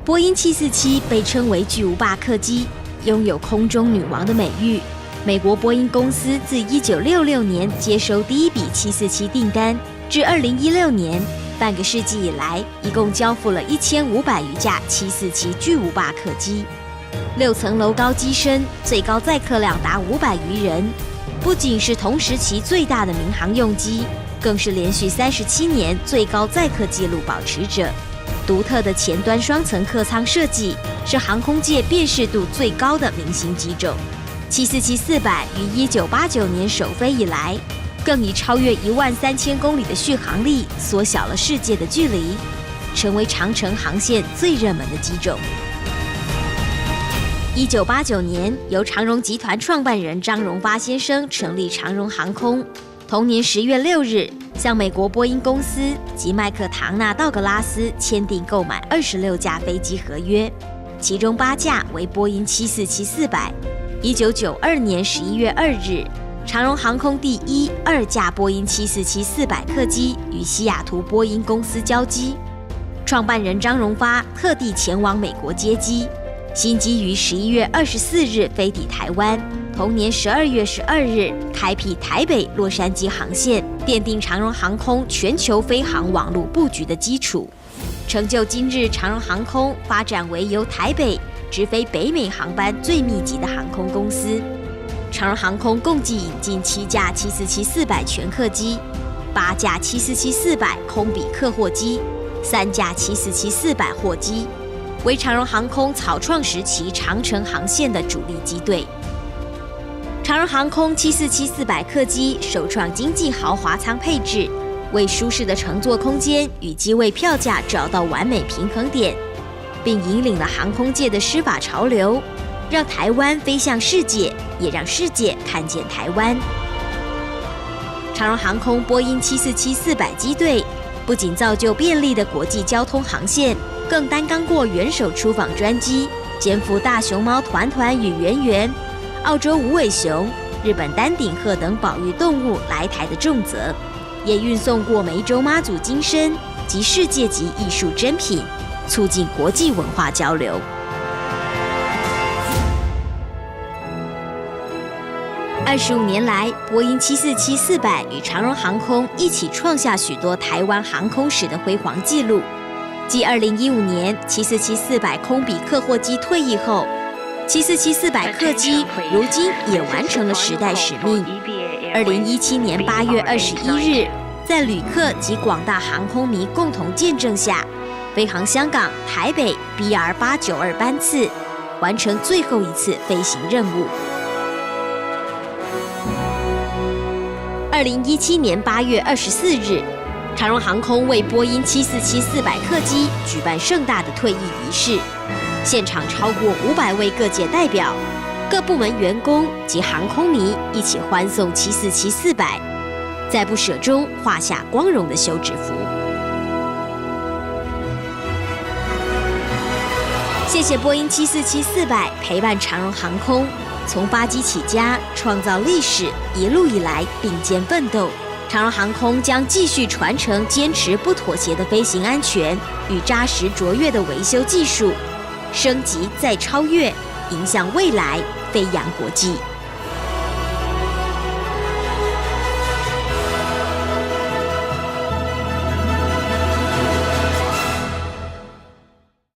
波音747被称为巨无霸客机，拥有空中女王的美誉。美国波音公司自1966年接收第一笔747订单，至2016年，半个世纪以来，一共交付了1500余架747巨无霸客机。6层楼高机身，最高载客量达500余人，不仅是同时期最大的民航用机，更是连续37年最高载客纪录保持者。独特的前端双层客舱设计是航空界辨识度最高的明星机种。747-400于1989年首飞以来，更以超越13000公里的续航力缩小了世界的距离，成为长程航线最热门的机种。1989年，由长荣集团创办人张荣发先生成立长荣航空。同年10月6日，向美国波音公司及麦克唐纳道格拉斯签订购买26架飞机合约，其中8架为波音747-400。1992年11月2日，长荣航空第1、2架波音747-400客机与西雅图波音公司交机，创办人张荣发特地前往美国接机，新机于11月24日飞抵台湾。同年12月12日，开辟台北洛杉矶航线，奠定长荣航空全球飞航网络布局的基础，成就今日长荣航空发展为由台北直飞北美航班最密集的航空公司。长荣航空共计引进7架747-400全客机、8架747-400空比客货机、3架747-400货机，为长荣航空草创时期长程航线的主力机队。长荣航空747-400客机首创经济豪华舱配置，为舒适的乘坐空间与机位票价找到完美平衡点，并引领了航空界的施法潮流，让台湾飞向世界，也让世界看见台湾。长荣航空波音747-400机队不仅造就便利的国际交通航线，更担纲过元首出访专机，肩负大熊猫团团与圆圆、澳洲无尾熊、日本丹顶鹤等保育动物来台的重责，也运送过湄洲妈祖金身及世界级艺术珍品，促进国际文化交流。25年来，波音747-400与长荣航空一起创下许多台湾航空史的辉煌纪录。继2015年747-400空比客货机退役后，747-400客机如今也完成了时代使命。2017年8月21日，在旅客及广大航空迷共同见证下，飞航香港、台北 BR892班次，完成最后一次飞行任务。2017年8月24日，长荣航空为波音747-400客机举办盛大的退役仪式。现场超过500位各界代表、各部门员工及航空迷一起欢送747-400，在不舍中画下光荣的休止符。谢谢波音747-400陪伴长荣航空从发机起家，创造历史，一路以来并肩奋斗。长荣航空将继续传承坚持不妥协的飞行安全与扎实卓越的维修技术，升级再超越，迎向未来，飞扬国际。